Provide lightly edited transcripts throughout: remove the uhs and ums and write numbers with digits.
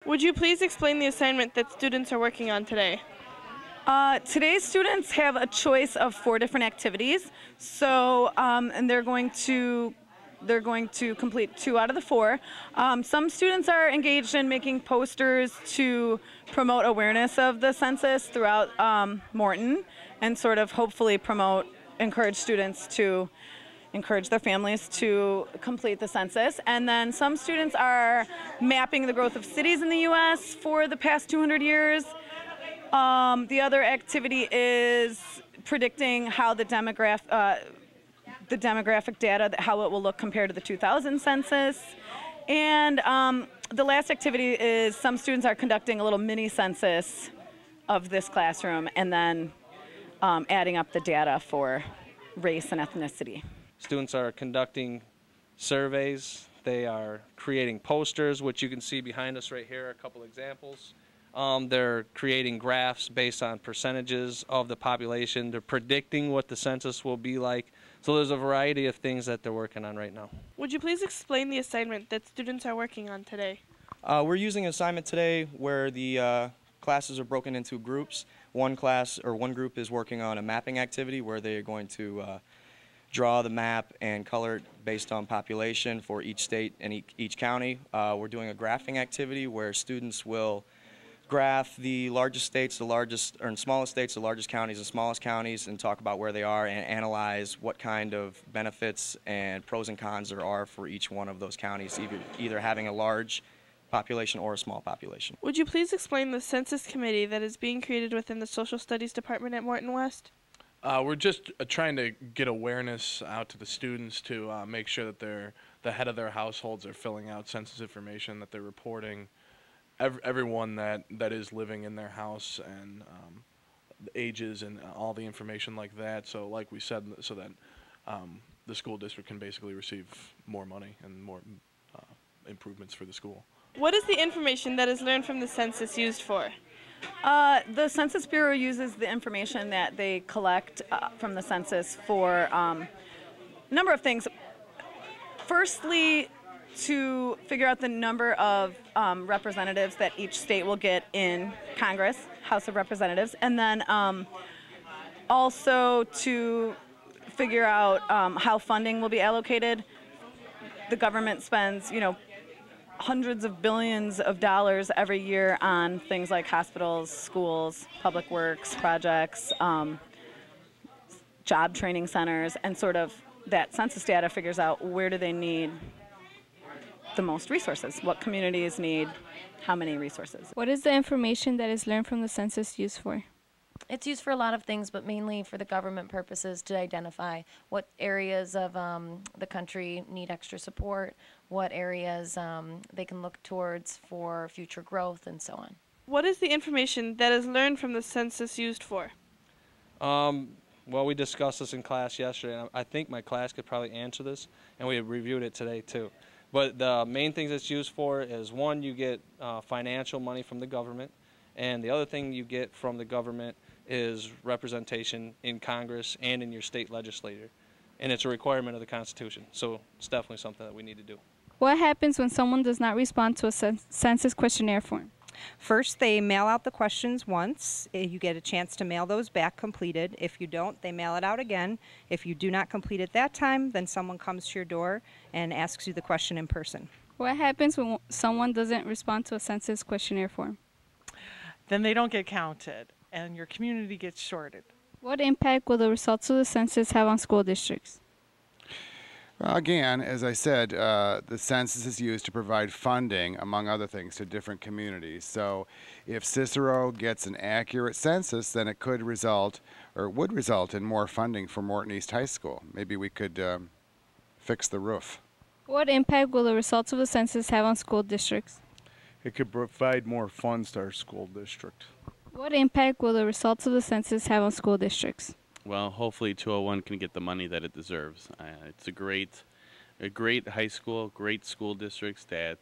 Would you please explain the assignment that students are working on today? Today's students have a choice of 4 different activities. So, and they're going to complete 2 out of the 4. Some students are engaged in making posters to promote awareness of the census throughout Morton, and sort of hopefully encourage students to encourage their families to complete the census. And then some students are mapping the growth of cities in the U.S. for the past 200 years. The other activity is predicting how the demographic data, how it will look compared to the 2000 census. And the last activity is some students are conducting a little mini census of this classroom and then adding up the data for race and ethnicity. Students are conducting surveys. They are creating posters, which you can see behind us right here, a couple examples. They're creating graphs based on percentages of the population. They're predicting what the census will be like. So there's a variety of things that they're working on right now. Would you please explain the assignment that students are working on today? We're using an assignment today where the classes are broken into groups. One group is working on a mapping activity where they're going to draw the map and color it based on population for each state and each county. We're doing a graphing activity where students will graph the largest states, smallest states, the largest counties, and smallest counties, and talk about where they are and analyze what kind of benefits and pros and cons there are for each one of those counties, either having a large population or a small population. Would you please explain the Census Committee that is being created within the Social Studies Department at Morton West? We're just trying to get awareness out to the students to make sure that the head of their households are filling out census information, that they're reporting everyone that is living in their house and the ages and all the information like that. So like we said, so that the school district can basically receive more money and more improvements for the school. What is the information that is learned from the census used for? The Census Bureau uses the information that they collect from the census for a number of things. Firstly, to figure out the number of representatives that each state will get in Congress, House of Representatives, and then also to figure out how funding will be allocated. The government spends, hundreds of billions of dollars every year on things like hospitals, schools, public works projects, job training centers, and sort of that census data figures out where do they need the most resources, what communities need how many resources. What is the information that is learned from the census used for? It's used for a lot of things, but mainly for the government purposes to identify what areas of the country need extra support, what areas they can look towards for future growth, and so on. What is the information that is learned from the census used for? Well, we discussed this in class yesterday, and I think my class could probably answer this, and we reviewed it today too. But the main things it's used for is, one, you get financial money from the government, and the other thing you get from the government is representation in Congress and in your state legislature. And it's a requirement of the Constitution, so it's definitely something that we need to do. What happens when someone does not respond to a census questionnaire form? First, they mail out the questions once. You get a chance to mail those back completed. If you don't, they mail it out again. If you do not complete it that time, then someone comes to your door and asks you the question in person. What happens when someone doesn't respond to a census questionnaire form? Then they don't get counted, and your community gets shorted. What impact will the results of the census have on school districts? Again, as I said, the census is used to provide funding, among other things, to different communities. So if Cicero gets an accurate census, then it could result, or would result, in more funding for Morton East High School. Maybe we could fix the roof. What impact will the results of the census have on school districts? It could provide more funds to our school district. What impact will the results of the census have on school districts? Well, hopefully 201 can get the money that it deserves. It's a great high school, great school districts that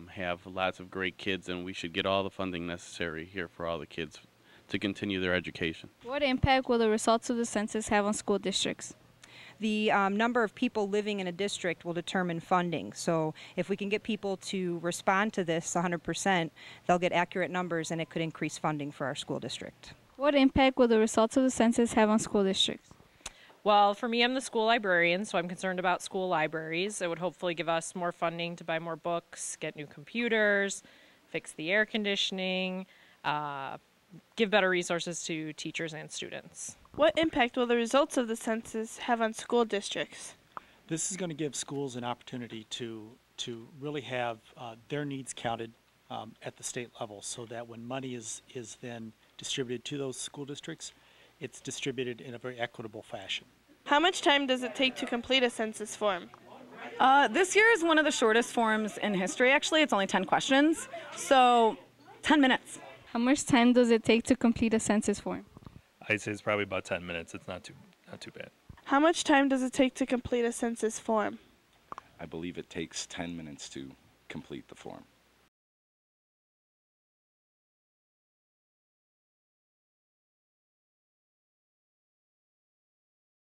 have lots of great kids, and we should get all the funding necessary here for all the kids to continue their education. What impact will the results of the census have on school districts? The number of people living in a district will determine funding. So if we can get people to respond to this 100%, they'll get accurate numbers and it could increase funding for our school district. What impact will the results of the census have on school districts? Well, for me, I'm the school librarian, so I'm concerned about school libraries. It would hopefully give us more funding to buy more books, get new computers, fix the air conditioning, give better resources to teachers and students. What impact will the results of the census have on school districts? This is going to give schools an opportunity to really have their needs counted at the state level, so that when money is then distributed to those school districts, it's distributed in a very equitable fashion. How much time does it take to complete a census form? This year is one of the shortest forms in history, actually. It's only 10 questions, so 10 minutes. How much time does it take to complete a census form? I'd say it's probably about 10 minutes. It's not too bad. How much time does it take to complete a census form? I believe it takes 10 minutes to complete the form.